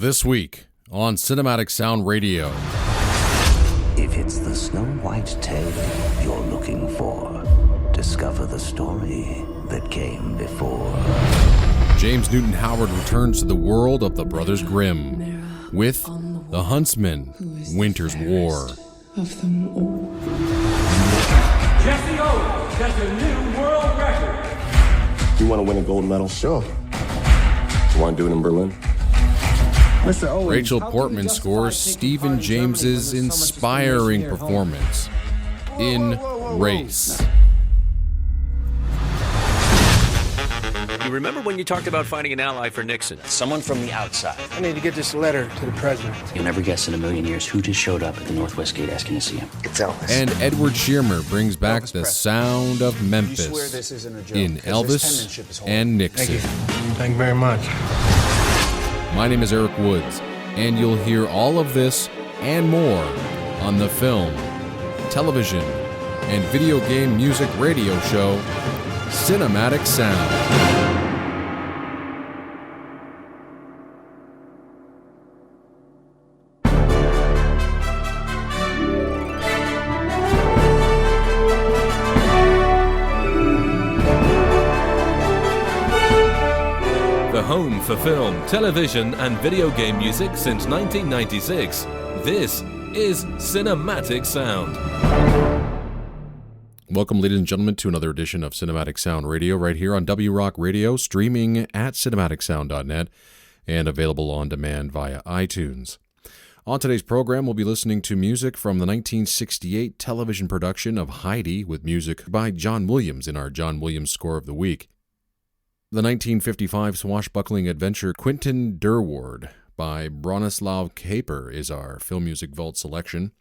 This week on Cinematic Sound Radio. If it's the Snow White tale you're looking for, discover the story that came before. James Newton Howard returns to the world of the Brothers Grimm with The Huntsman, Winter's War. Of them all. Jesse Owens sets a new world record. You want to win a gold medal? Sure. You want to do it in Berlin? Mr. Owens, Rachel Portman scores Stephen James's inspiring performance in Race. You remember when you talked about finding an ally for Nixon? Someone from the outside. I need to get this letter to the president. You'll never guess in a million years who just showed up at the Northwest Gate asking to see him. It's Elvis. And Edward Shearmer brings back the sound of You swear Memphis this isn't a joke, in 'cause this penmanship Elvis is horrible. and Thank Nixon. you. Thank you very much. My name is Eric Woods, and you'll hear all of this and more on the film, television, and video game music radio show, Cinematic Sound. The home for film, television, and video game music since 1996. This is Cinematic Sound. Welcome, ladies and gentlemen, to another edition of Cinematic Sound Radio right here on W Rock Radio, streaming at cinematicsound.net and available on demand via iTunes. On today's program, we'll be listening to music from the 1968 television production of Heidi with music by John Williams in our John Williams Score of the Week. The 1955 swashbuckling adventure Quentin Durward by Bronislaw Kaper is our film music vault selection.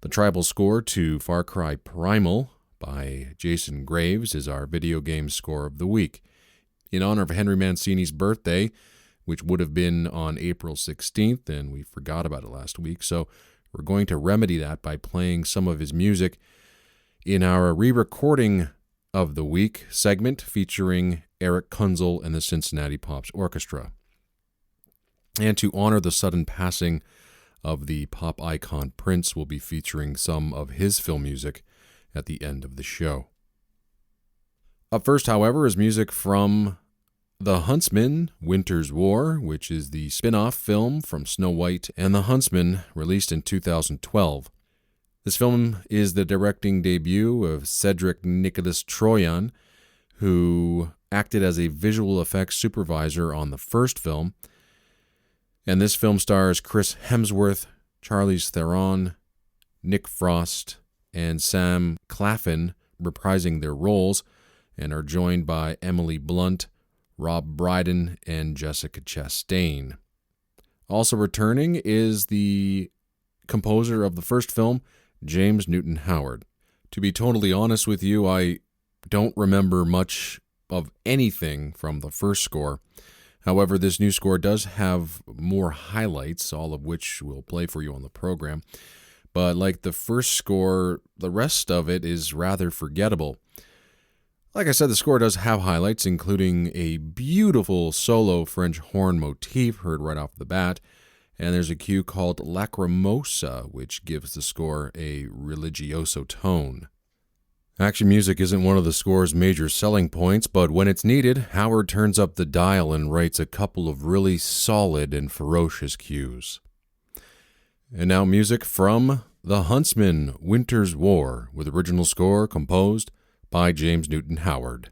The tribal score to Far Cry Primal by Jason Graves is our video game score of the week. In honor of Henry Mancini's birthday, which would have been on April 16th, and we forgot about it last week, so we're going to remedy that by playing some of his music in our re-recording of the week segment featuring Eric Kunzel and the Cincinnati Pops Orchestra. And to honor the sudden passing of the pop icon Prince, we'll be featuring some of his film music at the end of the show. Up first, however, is music from The Huntsman, Winter's War, which is the spin-off film from Snow White and the Huntsman, released in 2012. This film is the directing debut of Cedric Nicholas Troyan, who acted as a visual effects supervisor on the first film. And this film stars Chris Hemsworth, Charlize Theron, Nick Frost, and Sam Claflin reprising their roles, and are joined by Emily Blunt, Rob Brydon, and Jessica Chastain. Also returning is the composer of the first film, James Newton Howard. To be totally honest with you, I don't remember much of anything from the first score. However, this new score does have more highlights, all of which we'll play for you on the program. But like the first score, the rest of it is rather forgettable. Like I said, the score does have highlights, including a beautiful solo French horn motif heard right off the bat, and there's a cue called Lacrimosa, which gives the score a religioso tone. Action music isn't one of the score's major selling points, but when it's needed, Howard turns up the dial and writes a couple of really solid and ferocious cues. And now music from The Huntsman, Winter's War, with original score composed by James Newton Howard.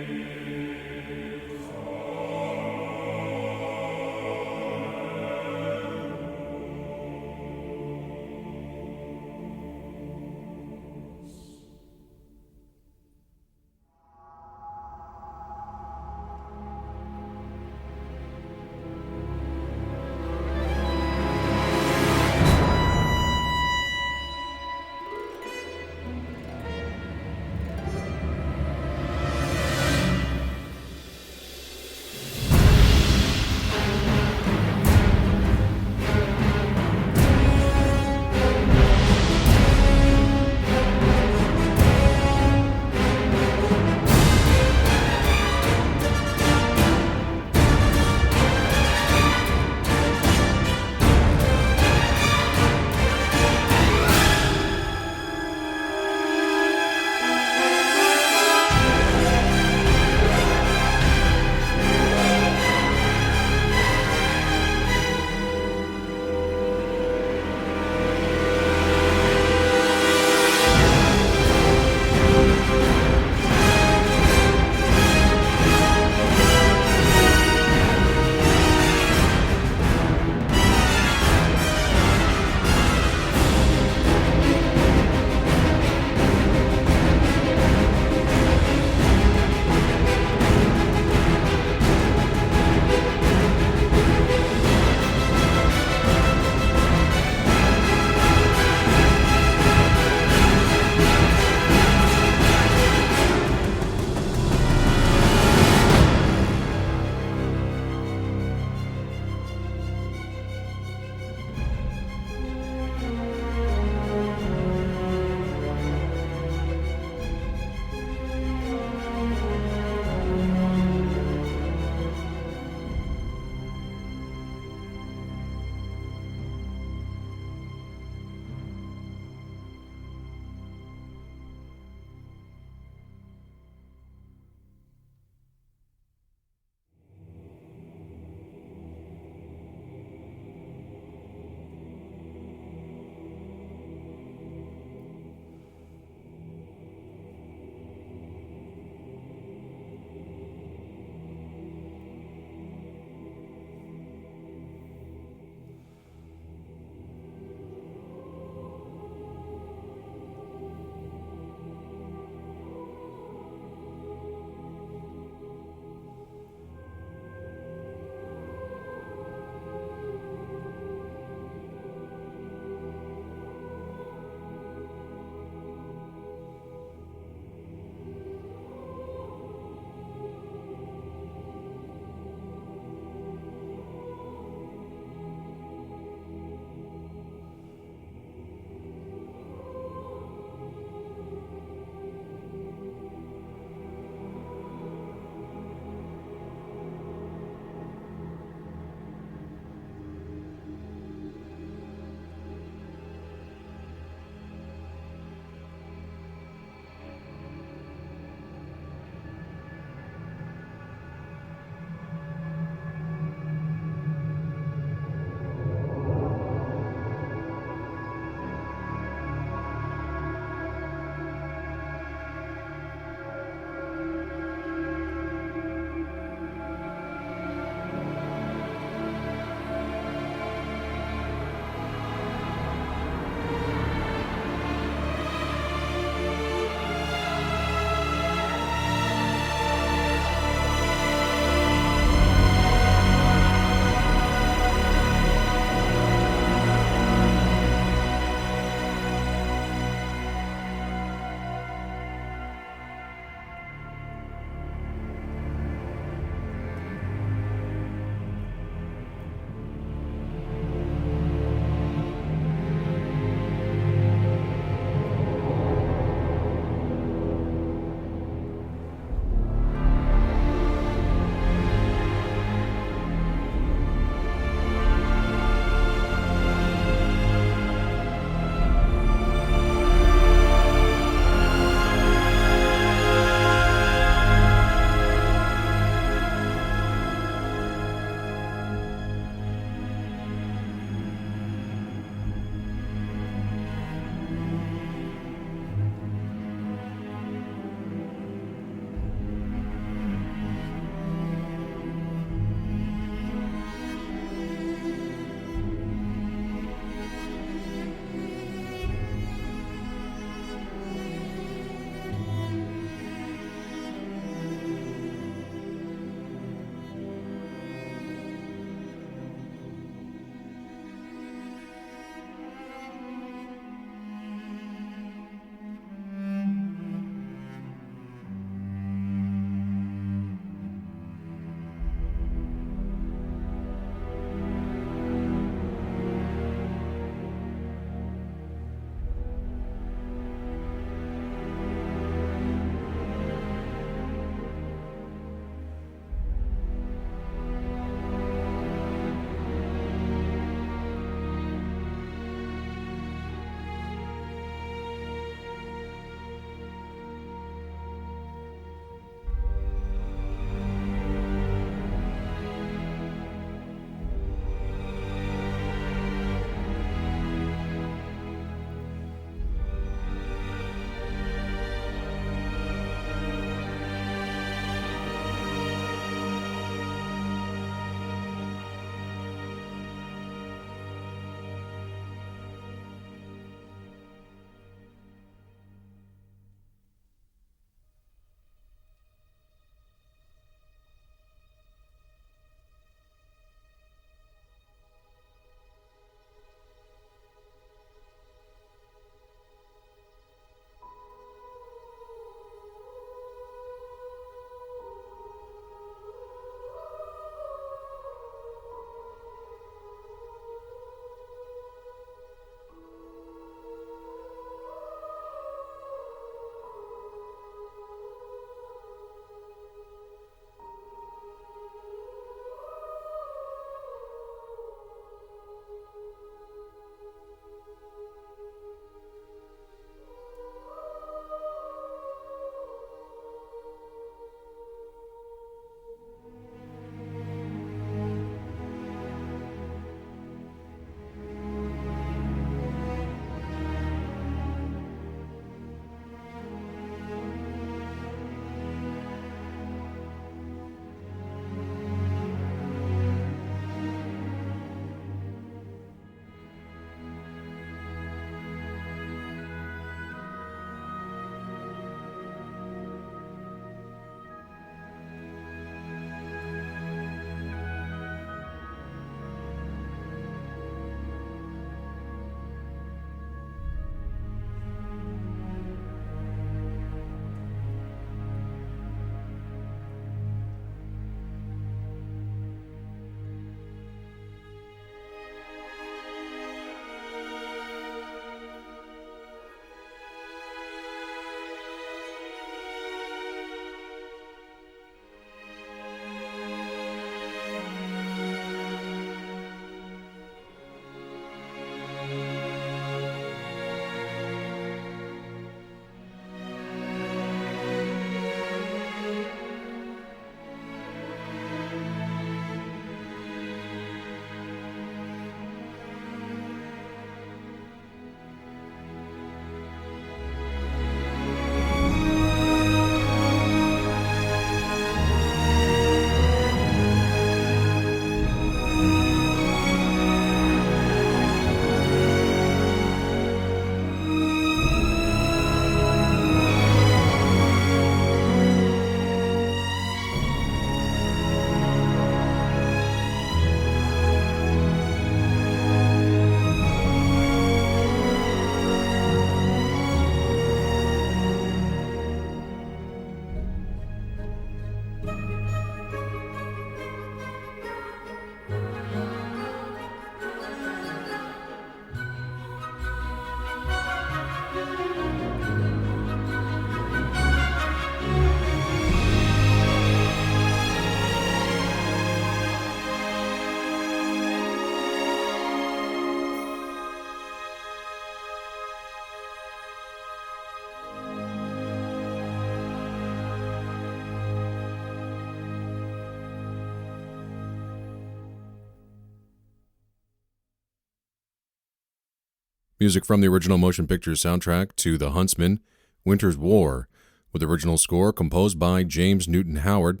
Music from the original motion picture soundtrack to The Huntsman, Winter's War, with original score composed by James Newton Howard,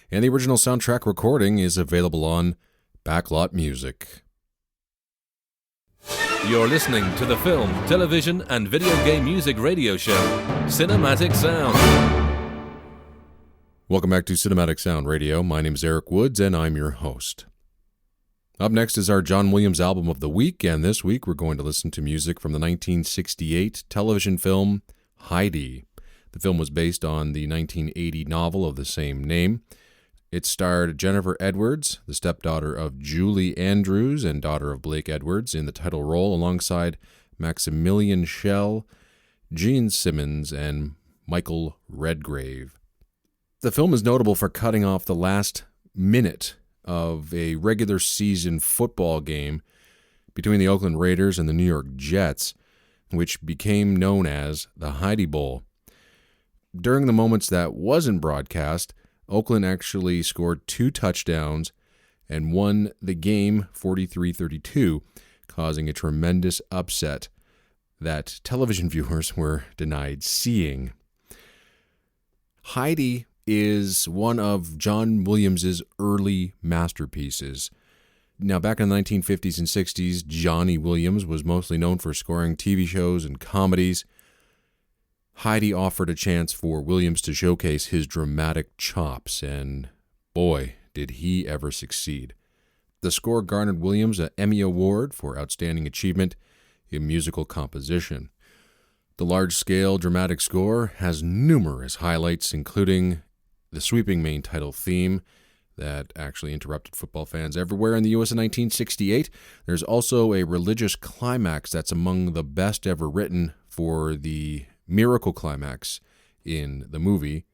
and the original soundtrack recording is available on Backlot Music. You're listening to the film, television, and video game music radio show, Cinematic Sound. Welcome back to Cinematic Sound Radio. My name is Eric Woods, and I'm your host. Up next is our John Williams album of the week, and this week we're going to listen to music from the 1968 television film Heidi. The film was based on the 1980 novel of the same name. It starred Jennifer Edwards, the stepdaughter of Julie Andrews and daughter of Blake Edwards, in the title role alongside Maximilian Schell, Gene Simmons, and Michael Redgrave. The film is notable for cutting off the last minute of a regular season football game between the Oakland Raiders and the New York Jets, which became known as the Heidi Bowl. During the moments that wasn't broadcast, Oakland actually scored 2 touchdowns and won the game 43-32, causing a tremendous upset that television viewers were denied seeing. Heidi is one of John Williams's early masterpieces. Now, back in the 1950s and 60s, Johnny Williams was mostly known for scoring TV shows and comedies. Heidi offered a chance for Williams to showcase his dramatic chops, and boy, did he ever succeed. The score garnered Williams an Emmy Award for Outstanding Achievement in Musical Composition. The large-scale dramatic score has numerous highlights, including the sweeping main title theme that actually interrupted football fans everywhere in the U.S. in 1968. There's also a religious climax that's among the best ever written for the miracle climax in the movie.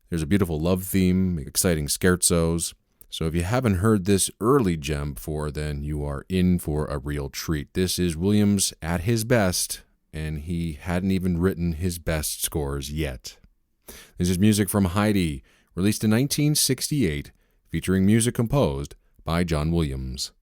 There's a beautiful love theme, exciting scherzos. So if you haven't heard this early gem before, then you are in for a real treat. This is Williams at his best, and he hadn't even written his best scores yet. This is music from Heidi, released in 1968, featuring music composed by John Williams.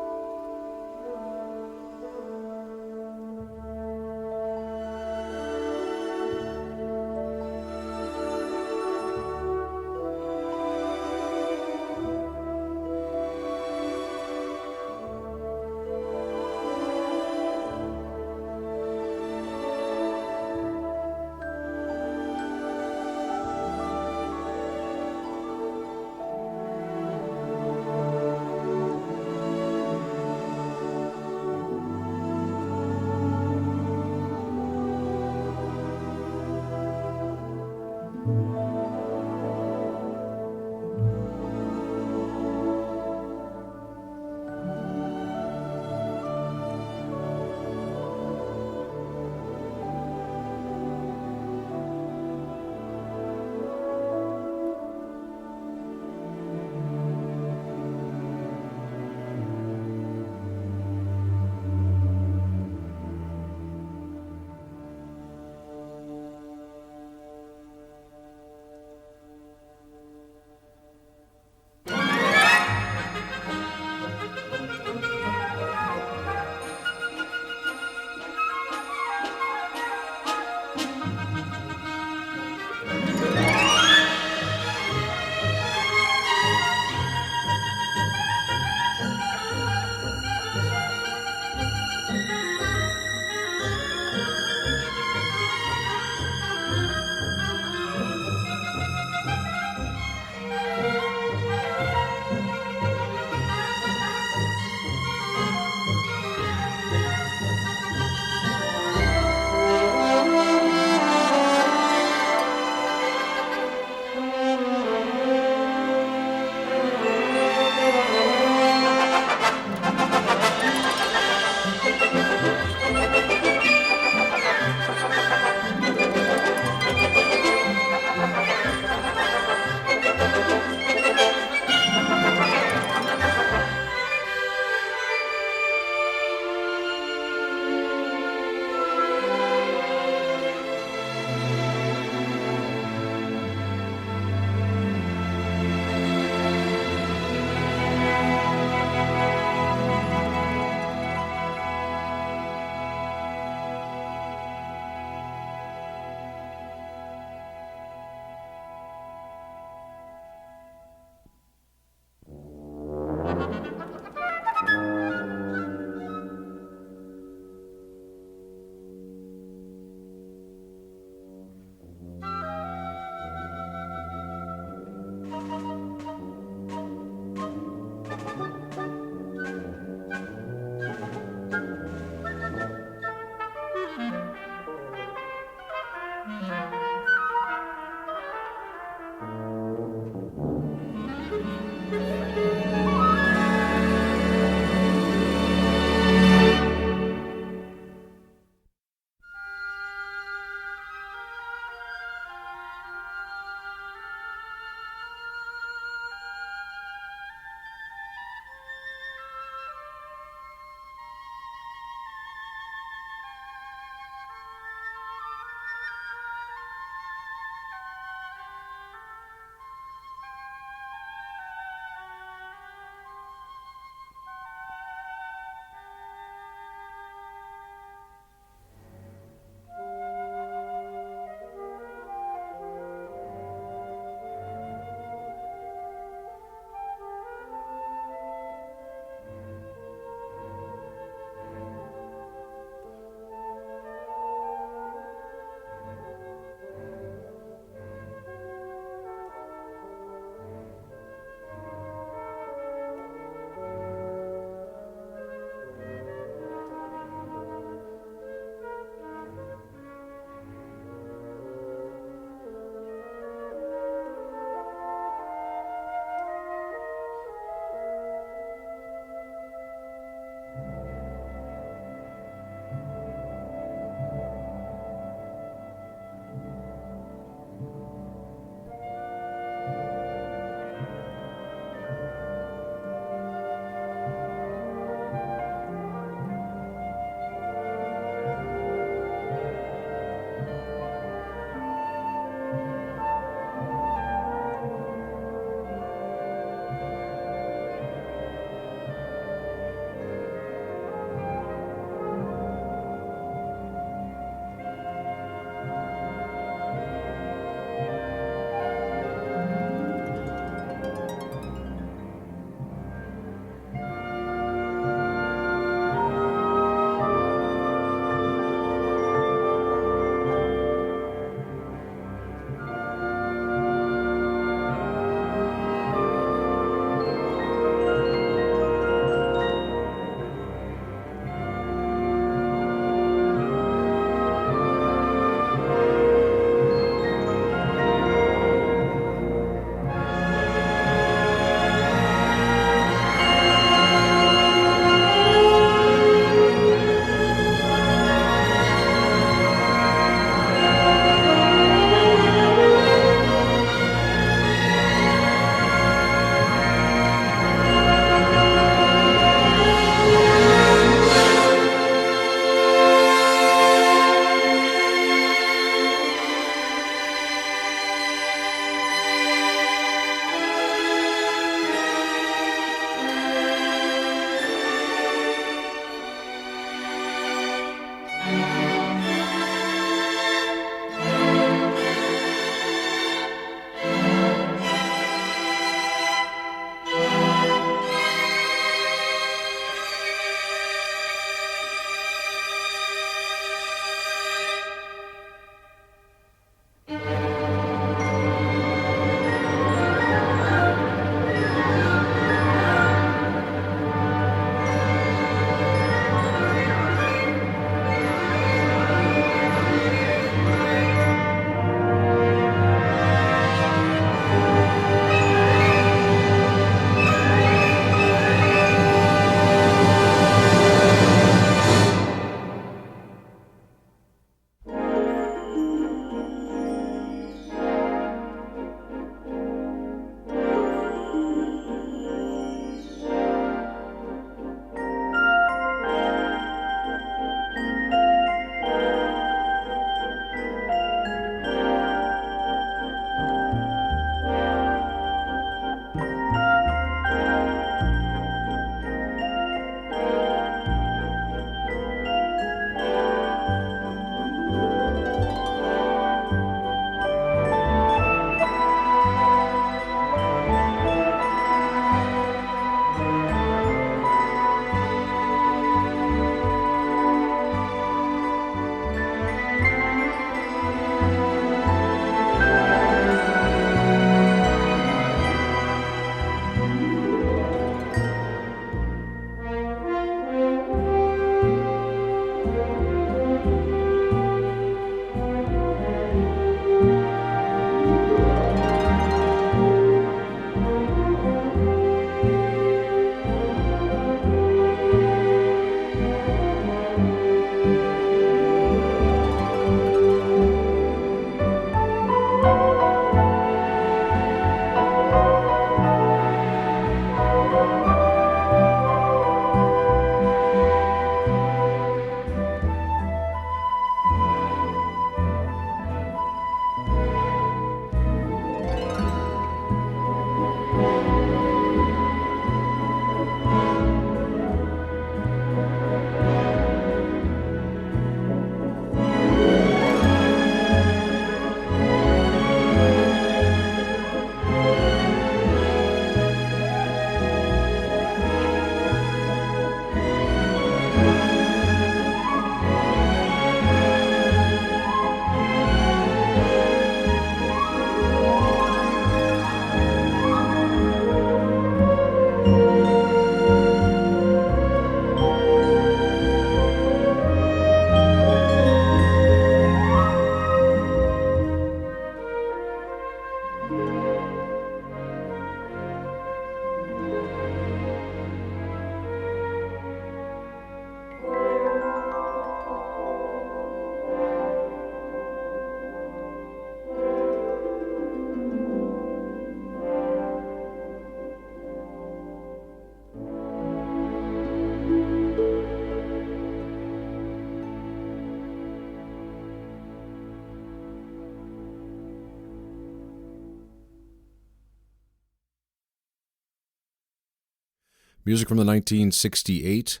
Music from the 1968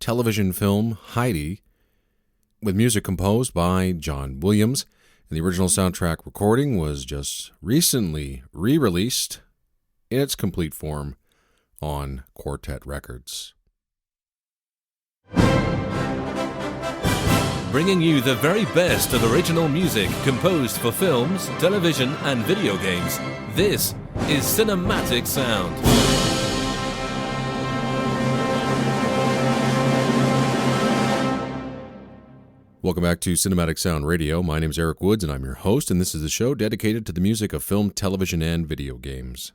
television film Heidi, with music composed by John Williams. And the original soundtrack recording was just recently re-released in its complete form on Quartet Records. Bringing you the very best of original music composed for films, television, and video games. This is Cinematic Sound. Welcome back to Cinematic Sound Radio. My name is Eric Woods, and I'm your host, and this is the show dedicated to the music of film, television, and video games.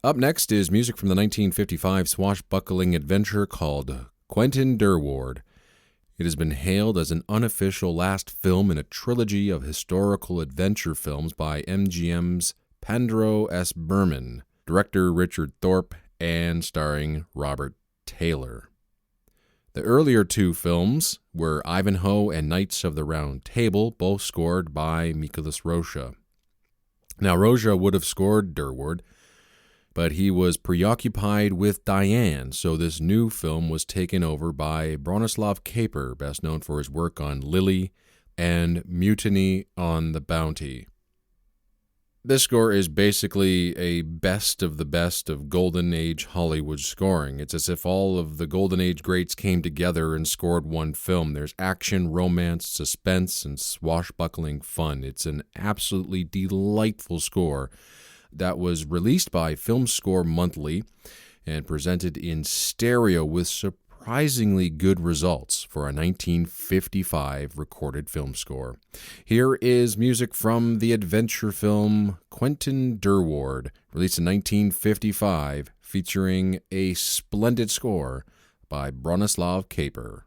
Up next is music from the 1955 swashbuckling adventure called Quentin Durward. It has been hailed as an unofficial last film in a trilogy of historical adventure films by MGM's Pandro S. Berman, director Richard Thorpe, and starring Robert Taylor. The earlier two films were Ivanhoe and Knights of the Round Table, both scored by Miklos Rocha. Now, Rocha would have scored Durward, but he was preoccupied with Diane, so this new film was taken over by Bronislaw Kaper, best known for his work on Lily and Mutiny on the Bounty. This score is basically a best of the best of Golden Age Hollywood scoring. It's as if all of the Golden Age greats came together and scored one film. There's action, romance, suspense, and swashbuckling fun. It's an absolutely delightful score that was released by Film Score Monthly and presented in stereo with surprisingly good results for a 1955 recorded film score. Here is music from the adventure film Quentin Durward, released in 1955, featuring a splendid score by Bronislaw Kaper.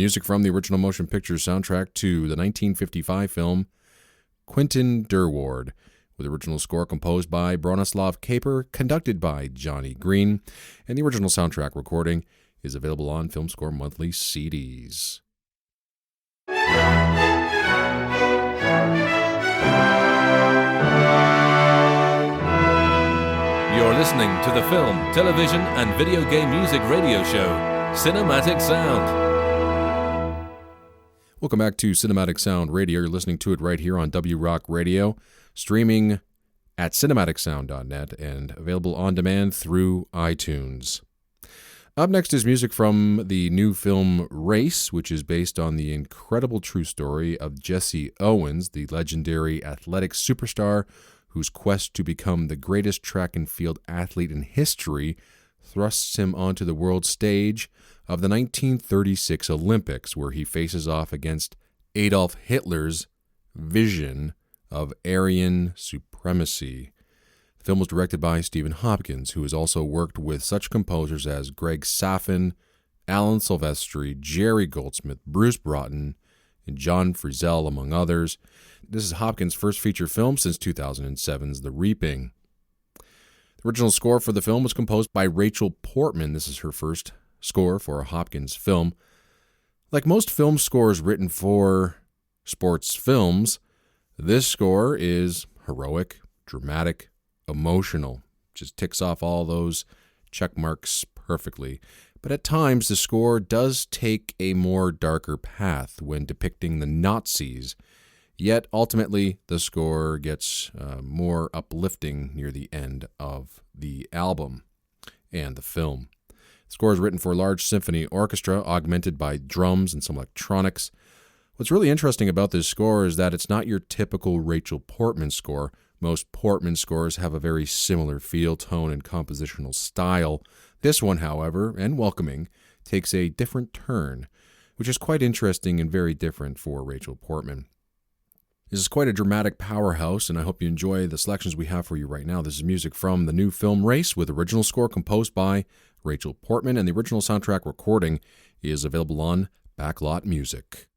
music from the original motion picture soundtrack to the 1955 film Quentin Durward, with original score composed by Bronislaw Kaper, conducted by Johnny Green, and the original soundtrack recording is available on Film Score Monthly CDs. You're listening to the film, television, and video game music radio show, Cinematic Sound. Welcome back to Cinematic Sound Radio. You're listening to it right here on W Rock Radio, streaming at cinematicsound.net and available on demand through iTunes. Up next is music from the new film Race, which is based on the incredible true story of Jesse Owens, the legendary athletic superstar whose quest to become the greatest track and field athlete in history thrusts him onto the world stage of the 1936 Olympics, where he faces off against Adolf Hitler's vision of Aryan supremacy. The film was directed by Stephen Hopkins, who has also worked with such composers as Greg Safin, Alan Silvestri, Jerry Goldsmith, Bruce Broughton, and John Frizzell, among others. This is Hopkins' first feature film since 2007's The Reaping. The original score for the film was composed by Rachel Portman. This is her first score for a Hopkins film. Like most film scores written for sports films, this score is heroic, dramatic, emotional. Just ticks off all those check marks perfectly. But at times, the score does take a more darker path when depicting the Nazis. Yet, ultimately, the score gets more uplifting near the end of the album and the film. The score is written for a large symphony orchestra, augmented by drums and some electronics. What's really interesting about this score is that it's not your typical Rachel Portman score. Most Portman scores have a very similar feel, tone, and compositional style. This one, however, and welcoming, takes a different turn, which is quite interesting and very different for Rachel Portman. This is quite a dramatic powerhouse, and I hope you enjoy the selections we have for you right now. This is music from the new film Race, with original score composed by Rachel Portman, and the original soundtrack recording is available on Backlot Music.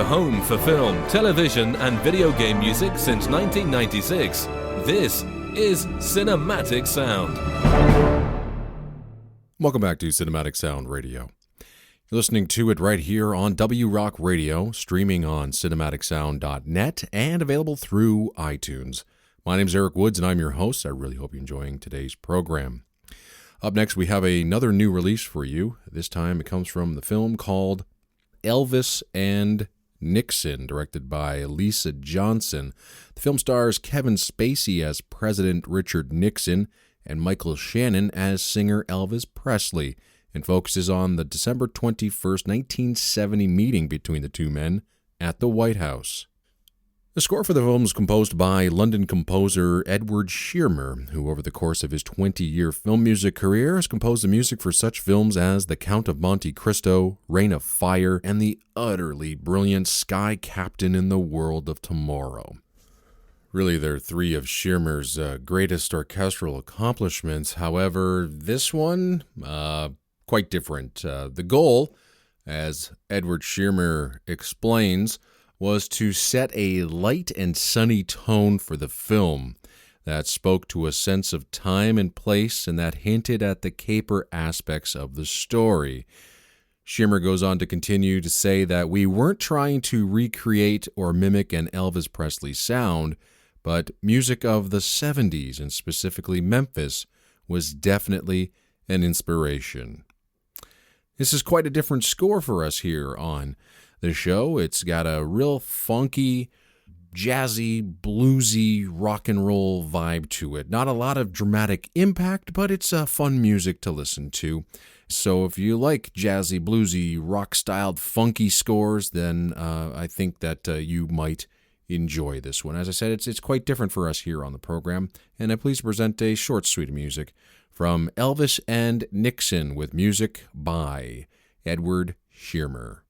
home for film, television, and video game music since 1996. This is Cinematic Sound. Welcome back to Cinematic Sound Radio. You're listening to it right here on W Rock Radio, streaming on cinematicsound.net and available through iTunes. My name's Eric Woods, and I'm your host. I really hope you're enjoying today's program. Up next, we have another new release for you. This time, it comes from the film called Elvis and Nixon, directed by Lisa Johnson. The film stars Kevin Spacey as President Richard Nixon and Michael Shannon as singer Elvis Presley, and focuses on the December 21st, 1970 meeting between the two men at the White House. The score for the film was composed by London composer Edward Shearmur, who over the course of his 20-year film music career has composed the music for such films as The Count of Monte Cristo, Reign of Fire, and the utterly brilliant Sky Captain in the World of Tomorrow. Really, they're three of Shearmur's greatest orchestral accomplishments. However, this one, quite different. The goal, as Edward Shearmur explains, was to set a light and sunny tone for the film that spoke to a sense of time and place and that hinted at the caper aspects of the story. Shearmur goes on to continue to say that we weren't trying to recreate or mimic an Elvis Presley sound, but music of the 70s, and specifically Memphis, was definitely an inspiration. This is quite a different score for us here on the show. It's got a real funky, jazzy, bluesy, rock and roll vibe to it. Not a lot of dramatic impact, but it's fun music to listen to. So if you like jazzy, bluesy, rock-styled, funky scores, then I think that you might enjoy this one. As I said, it's quite different for us here on the program, and I'm pleased to present a short suite of music from Elvis and Nixon with music by Edward Shearmur.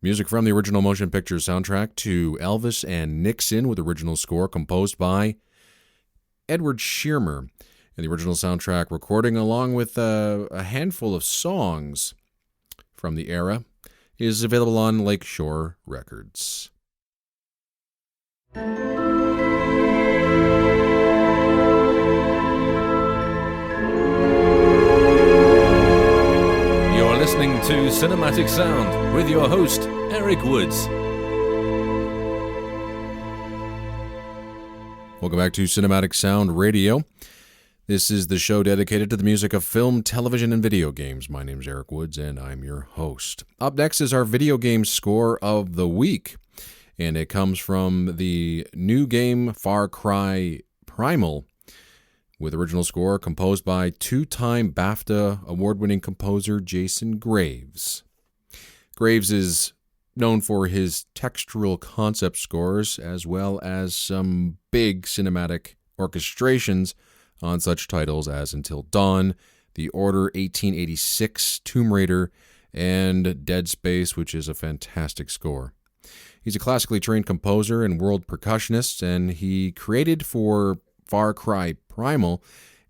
Music from the original motion picture soundtrack to Elvis and Nixon, with original score composed by Edward Shearmer. And the original soundtrack recording, along with a handful of songs from the era, is available on Lakeshore Records. You're listening to Cinematic Sound with your host, Eric Woods. Welcome back to Cinematic Sound Radio. This is the show dedicated to the music of film, television, and video games. My name is Eric Woods, and I'm your host. Up next is our video game score of the week, and it comes from the new game Far Cry Primal, with original score composed by two-time BAFTA award-winning composer Jason Graves. Graves is known for his textural concept scores, as well as some big cinematic orchestrations on such titles as Until Dawn, The Order 1886, Tomb Raider, and Dead Space, which is a fantastic score. He's a classically trained composer and world percussionist, and he created for Far Cry Primal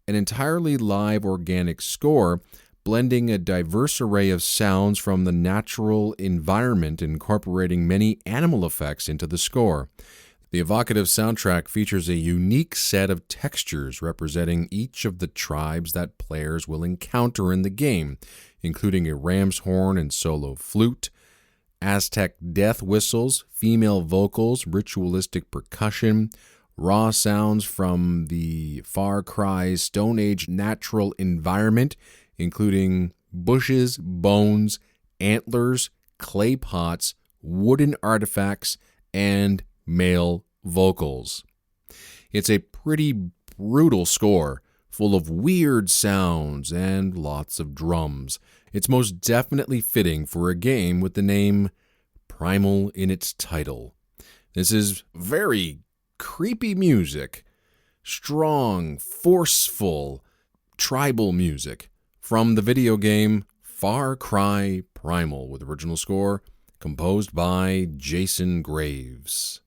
an entirely live organic score, blending a diverse array of sounds from the natural environment, incorporating many animal effects into the score. The evocative soundtrack features a unique set of textures representing each of the tribes that players will encounter in the game, including a ram's horn and solo flute, Aztec death whistles, female vocals, ritualistic percussion, raw sounds from the Far Cry Stone Age natural environment, including bushes, bones, antlers, clay pots, wooden artifacts, and male vocals. It's a pretty brutal score, full of weird sounds and lots of drums. It's most definitely fitting for a game with the name Primal in its title. This is very creepy music, strong, forceful, tribal music from the video game Far Cry Primal, with original score composed by Jason Graves.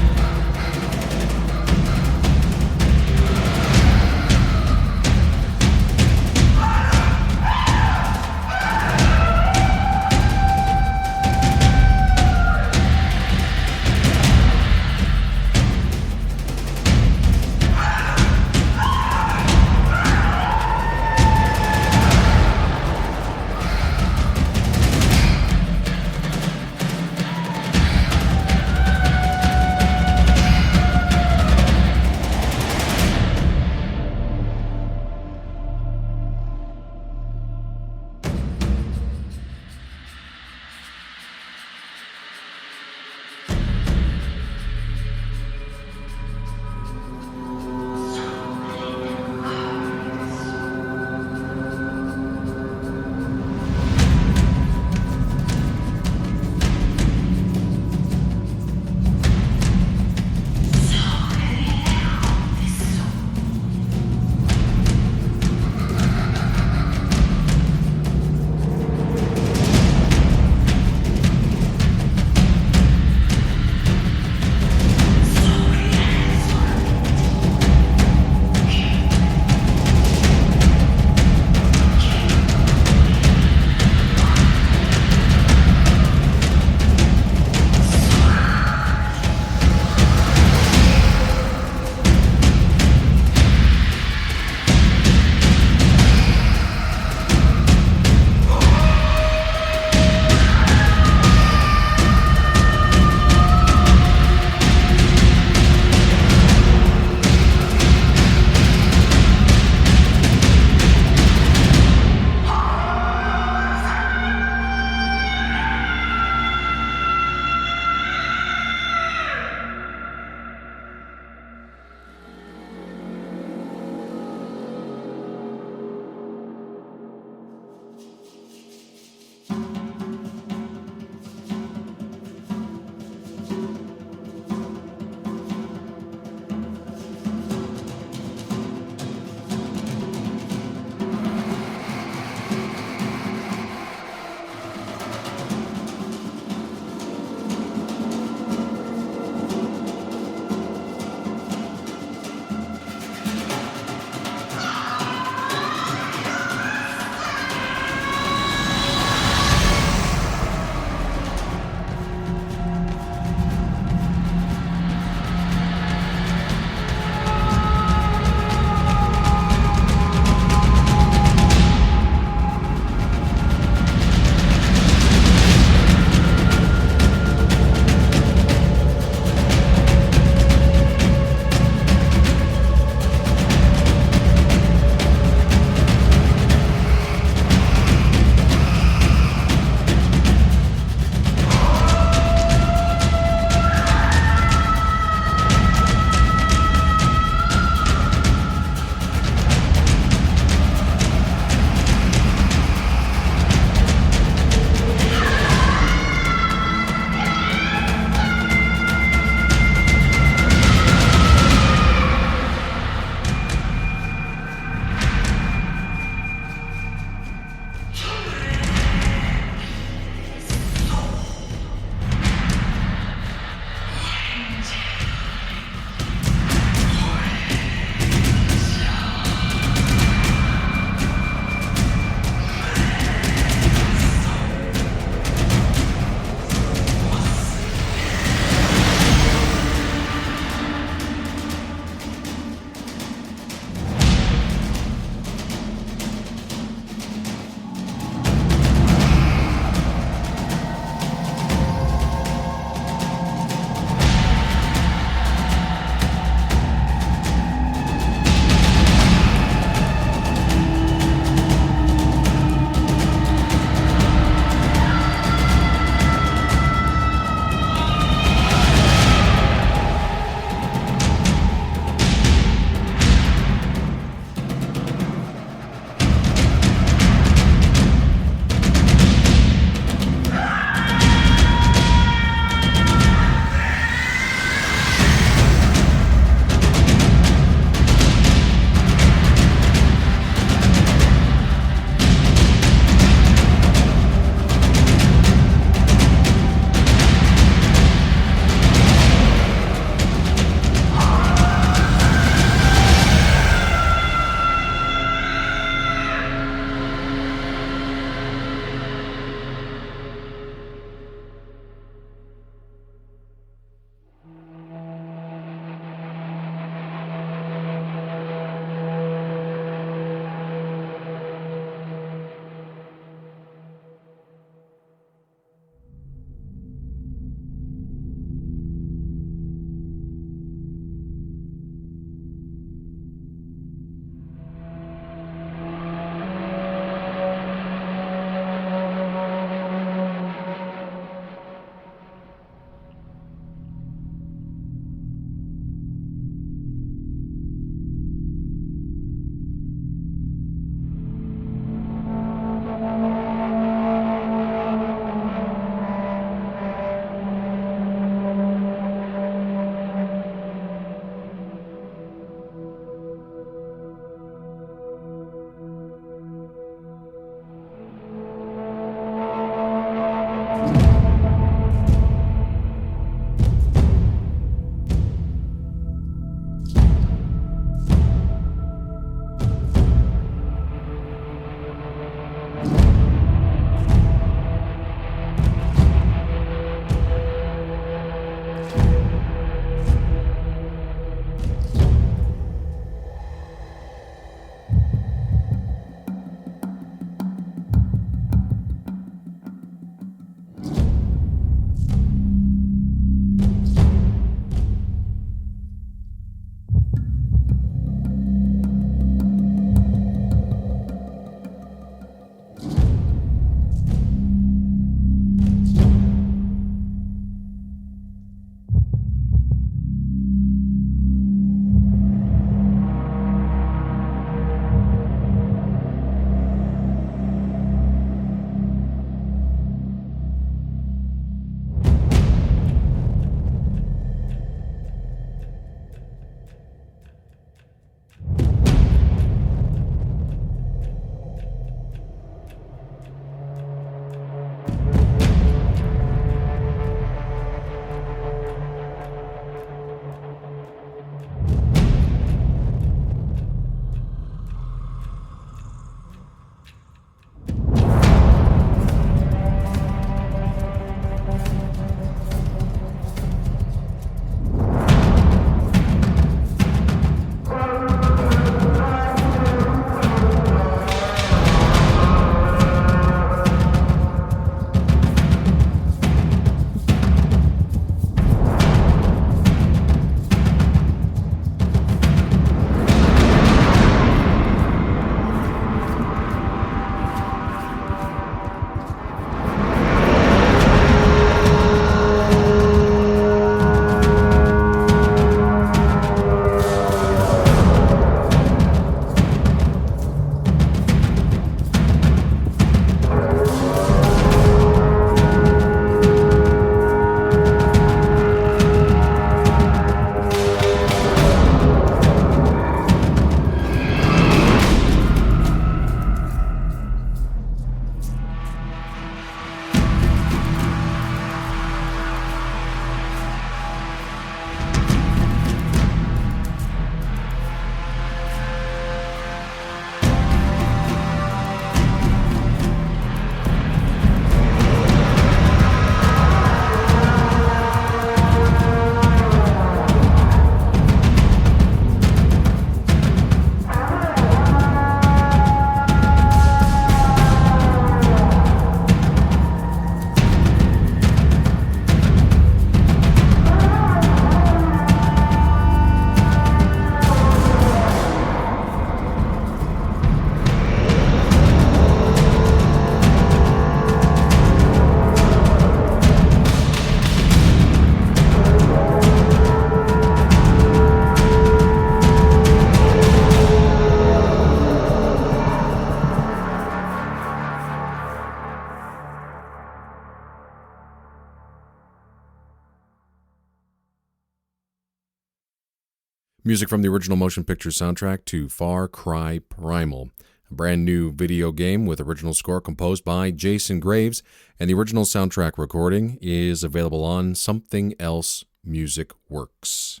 Music from the original motion picture soundtrack to Far Cry Primal, a brand new video game with original score composed by Jason Graves, and the original soundtrack recording is available on Something Else Music Works.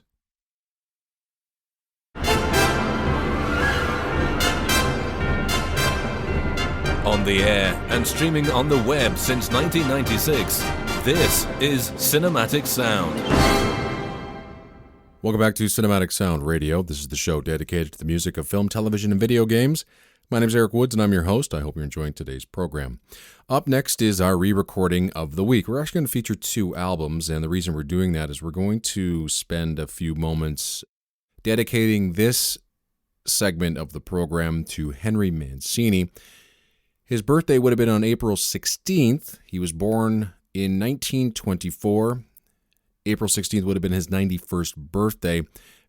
On the air and streaming on the web since 1996, this is Cinematic Sound. Welcome back to Cinematic Sound Radio. This is the show dedicated to the music of film, television, and video games. My name is Eric Woods, and I'm your host. I hope you're enjoying today's program. Up next is our re-recording of the week. We're actually going to feature two albums, and the reason we're doing that is we're going to spend a few moments dedicating this segment of the program to Henry Mancini. His birthday would have been on April 16th. He was born in 1924. April 16th would have been his 91st birthday.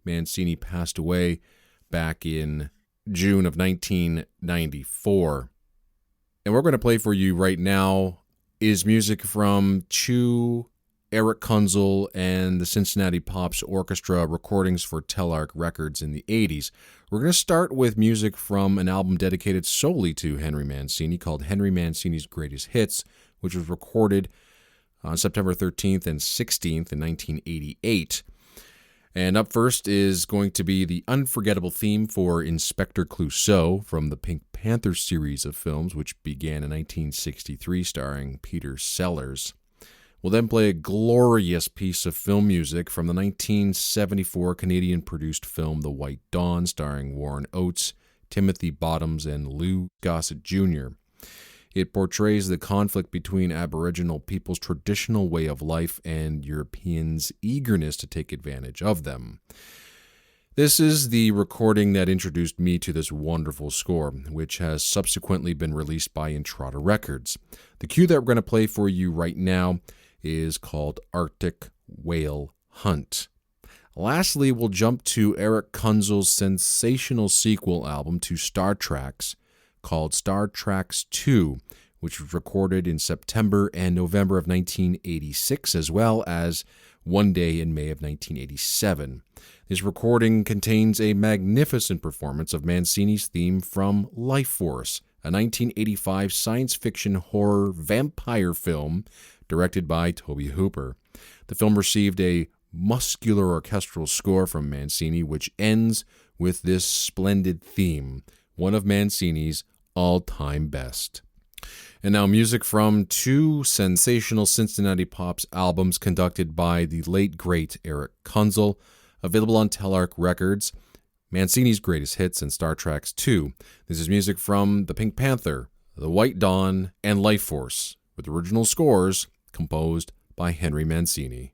Mancini passed away back in June of 1994. And we're going to play for you right now is music from two Eric Kunzel and the Cincinnati Pops Orchestra recordings for Telarc Records in the 80s. We're going to start with music from an album dedicated solely to Henry Mancini called Henry Mancini's Greatest Hits, which was recorded on September 13th and 16th in 1988. And up first is going to be the unforgettable theme for Inspector Clouseau from the Pink Panther series of films, which began in 1963, starring Peter Sellers. We'll then play a glorious piece of film music from the 1974 Canadian-produced film The White Dawn, starring Warren Oates, Timothy Bottoms, and Lou Gossett Jr. It portrays the conflict between Aboriginal people's traditional way of life and Europeans' eagerness to take advantage of them. This is the recording that introduced me to this wonderful score, which has subsequently been released by Intrada Records. The cue that we're going to play for you right now is called Arctic Whale Hunt. Lastly, we'll jump to Eric Kunzel's sensational sequel album to Star Treks, called Star Treks II, which was recorded in September and November of 1986, as well as one day in May of 1987. This recording contains a magnificent performance of Mancini's theme from Life Force, a 1985 science fiction horror vampire film directed by Tobe Hooper. The film received a muscular orchestral score from Mancini, which ends with this splendid theme, one of Mancini's all-time best. And now music from two sensational Cincinnati Pops albums conducted by the late, great Eric Kunzel, available on Telarc Records, Mancini's Greatest Hits and Star Treks II. This is music from The Pink Panther, The White Dawn, and Life Force, with original scores composed by Henry Mancini.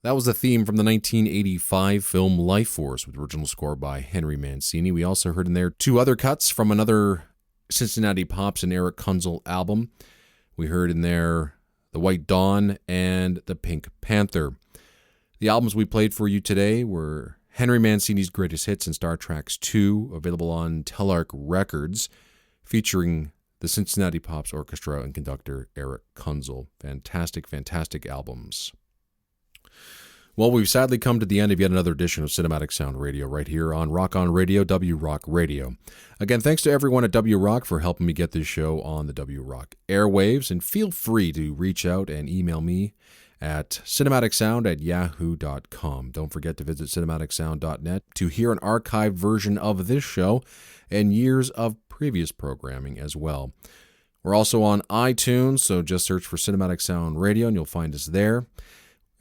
That was the theme from the 1985 film Life Force with original score by Henry Mancini. We also heard in there two other cuts from another Cincinnati Pops and Eric Kunzel album. We heard in there The White Dawn and The Pink Panther. The albums we played for you today were Henry Mancini's Greatest Hits and Star Treks 2, available on Telarc Records, featuring the Cincinnati Pops Orchestra and conductor Eric Kunzel. Fantastic, fantastic albums. Well, we've sadly come to the end of yet another edition of Cinematic Sound Radio right here on Rock On Radio, W Rock Radio. Again, thanks to everyone at W Rock for helping me get this show on the W Rock airwaves, and feel free to reach out and email me at cinematicsound@yahoo.com. Don't forget to visit cinematicsound.net to hear an archived version of this show and years of previous programming as well. We're also on iTunes, so just search for Cinematic Sound Radio and you'll find us there.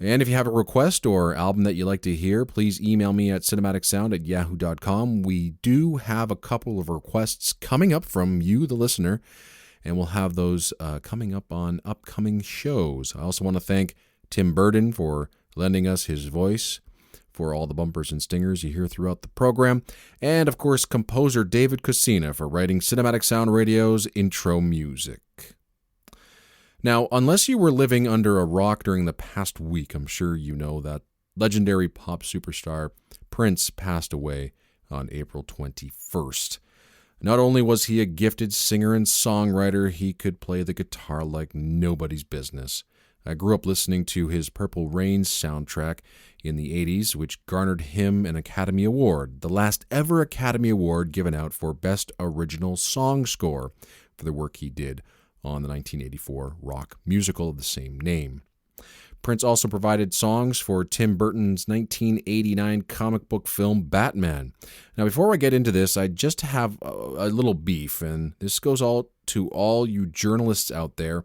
And if you have a request or album that you'd like to hear, please email me at cinematicsound@yahoo.com. We do have a couple of requests coming up from you, the listener, and we'll have those coming up on upcoming shows. I also want to thank Tim Burden for lending us his voice for all the bumpers and stingers you hear throughout the program, and of course composer David Cosina for writing Cinematic Sound Radio's intro music. Now, unless you were living under a rock during the past week, I'm sure you know that legendary pop superstar Prince passed away on April 21st. Not only was he a gifted singer and songwriter, he could play the guitar like nobody's business. I grew up listening to his Purple Rain soundtrack in the 80s, which garnered him an Academy Award, the last ever Academy Award given out for Best Original Song Score for the work he did on the 1984 rock musical of the same name. Prince also provided songs for Tim Burton's 1989 comic book film Batman. Now, before I get into this, I just have a little beef, and this goes out to all you journalists out there.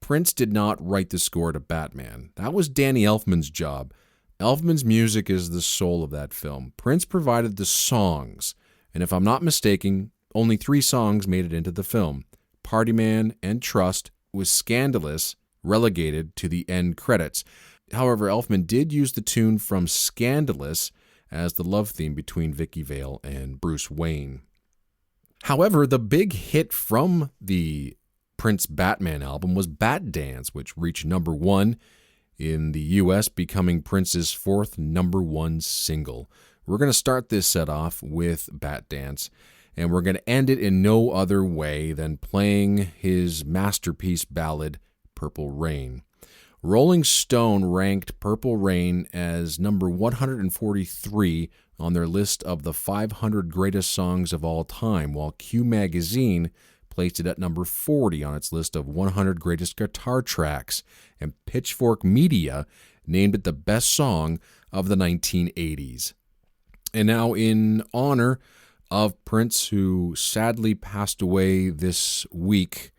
Prince did not write the score to Batman. That was Danny Elfman's job. Elfman's music is the soul of that film. Prince provided the songs, and if I'm not mistaken, only 3 songs made it into the film. Party Man and Trust was Scandalous, relegated to the end credits. However, Elfman did use the tune from Scandalous as the love theme between Vicky Vale and Bruce Wayne. However, the big hit from the Prince Batman album was Bat Dance, which reached number 1 in the U.S., becoming Prince's 4th number 1 single. We're going to start this set off with Bat Dance, and we're going to end it in no other way than playing his masterpiece ballad, Purple Rain. Rolling Stone ranked Purple Rain as number 143 on their list of the 500 greatest songs of all time, while Q Magazine placed it at number 40 on its list of 100 greatest guitar tracks, and Pitchfork Media named it the best song of the 1980s. And now, in honor of Prince, who sadly passed away this week,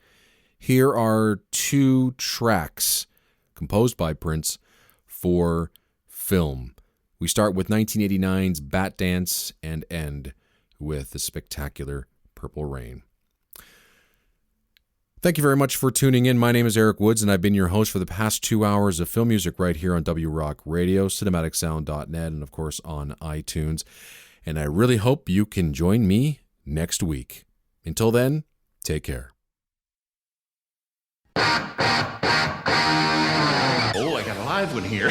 here are 2 tracks composed by Prince for film. We start with 1989's Bat Dance and end with the spectacular Purple Rain. Thank you very much for tuning in. My name is Eric Woods, and I've been your host for the past 2 hours of film music right here on W Rock Radio, cinematicsound.net, and of course on iTunes. And I really hope you can join me next week. Until then, take care. Oh, I got a live one here.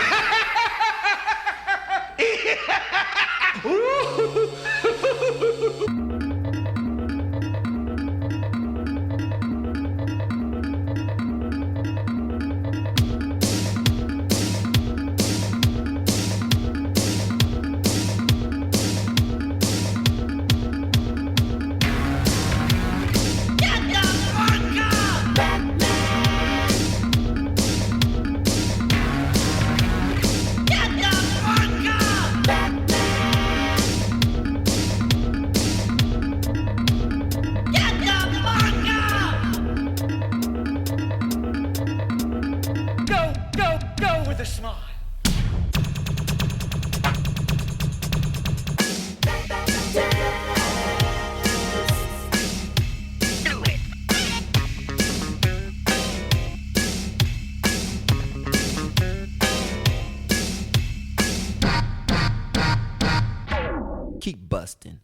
busting.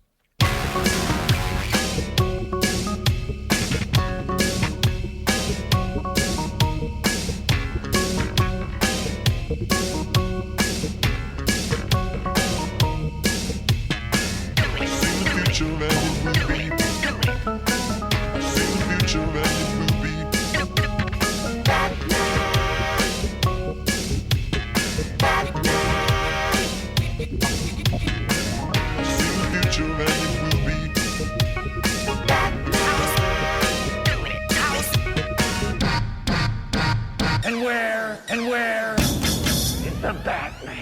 And where is the Batman?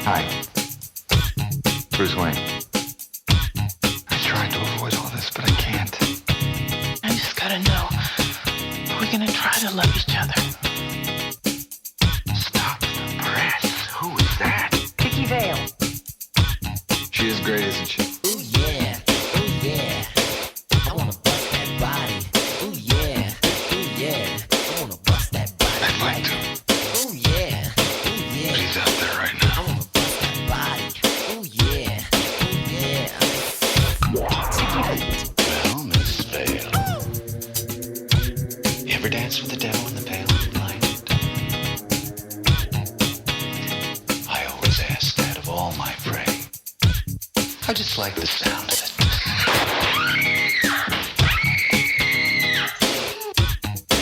Hi, Bruce Wayne. I tried to avoid all this, but I can't. I just gotta know, are we gonna try to love each other? Stop the press. Who is that? Vicky Vale. She is great, isn't she? Ooh yeah, ooh yeah. I wanna bust that body. Ooh yeah, I wanna bust that body. I'd like to. Ooh yeah, But he's out there right now. I wanna bust that body. Ooh yeah. Well, Miss Vale. You ever dance with the devil in the pale moonlight? I always ask that of all my prey. I just like the sound of it.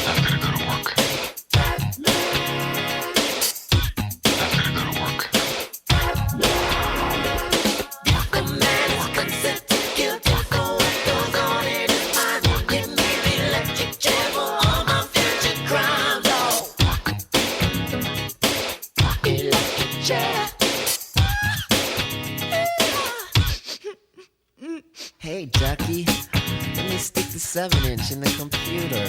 I've gotta go to work. Hey, Ducky, let me stick the 7-inch in the computer.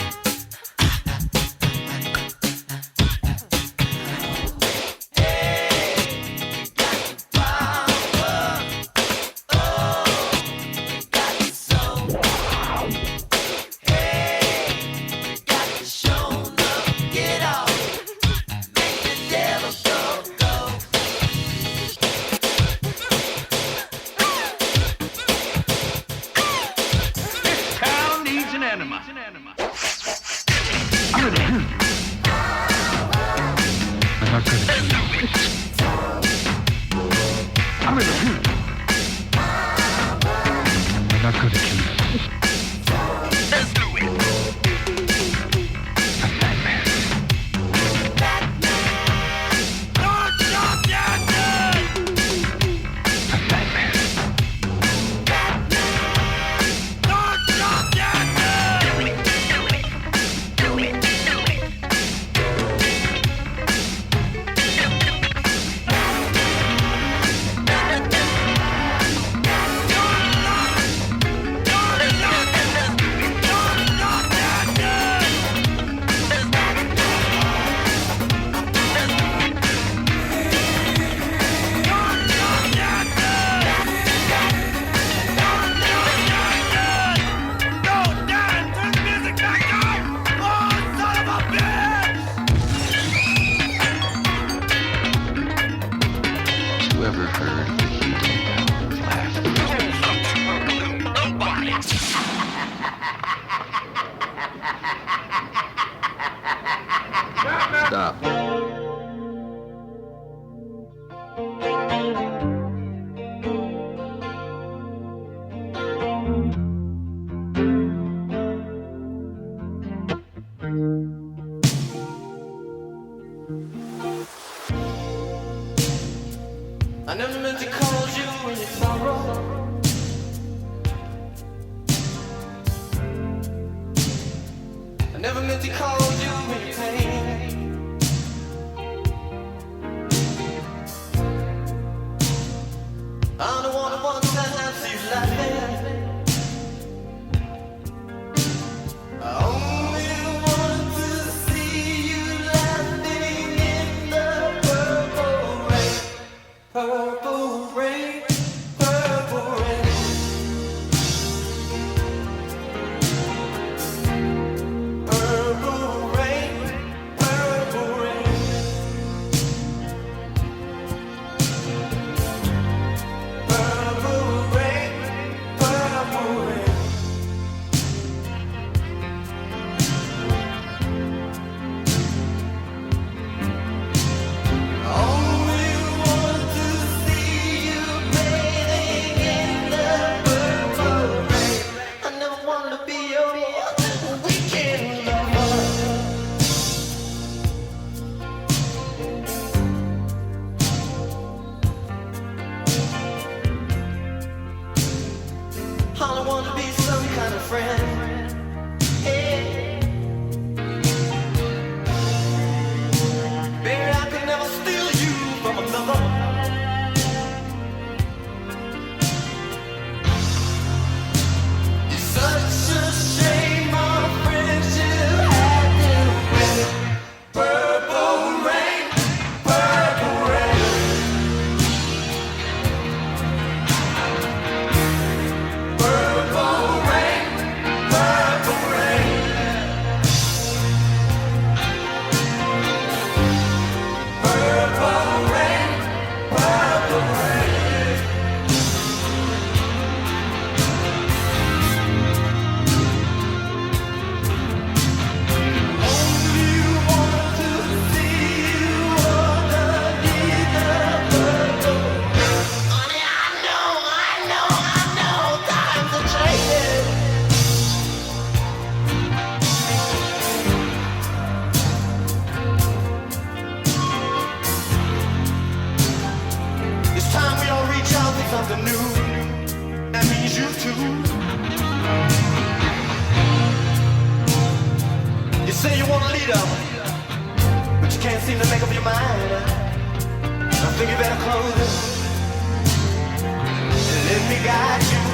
Stop. I never meant to cause you any sorrow. I never meant to cause you any pain. I'm the one who wants to see you laughing. I only want to see you laughing in the purple rain. Purple rain, purple rain. Purple rain, purple rain. Purple rain, purple rain. Only want to see you bathing in the purple rain. I never wanted to be your weekend lover. All I want to be some kind of friend. Hey. Baby, I could never steal you from another. It's such a shame our friendship had to end. Purple rain, purple rain. Purple rain, purple rain. Purple rain, purple rain. Only want to see you underneath the purple rain. Honey, I know, times are changing. It's time we all reach out for something new. That means you too. You say you want a leader, but you can't seem to make up your mind. I think you better close it and let me guide you.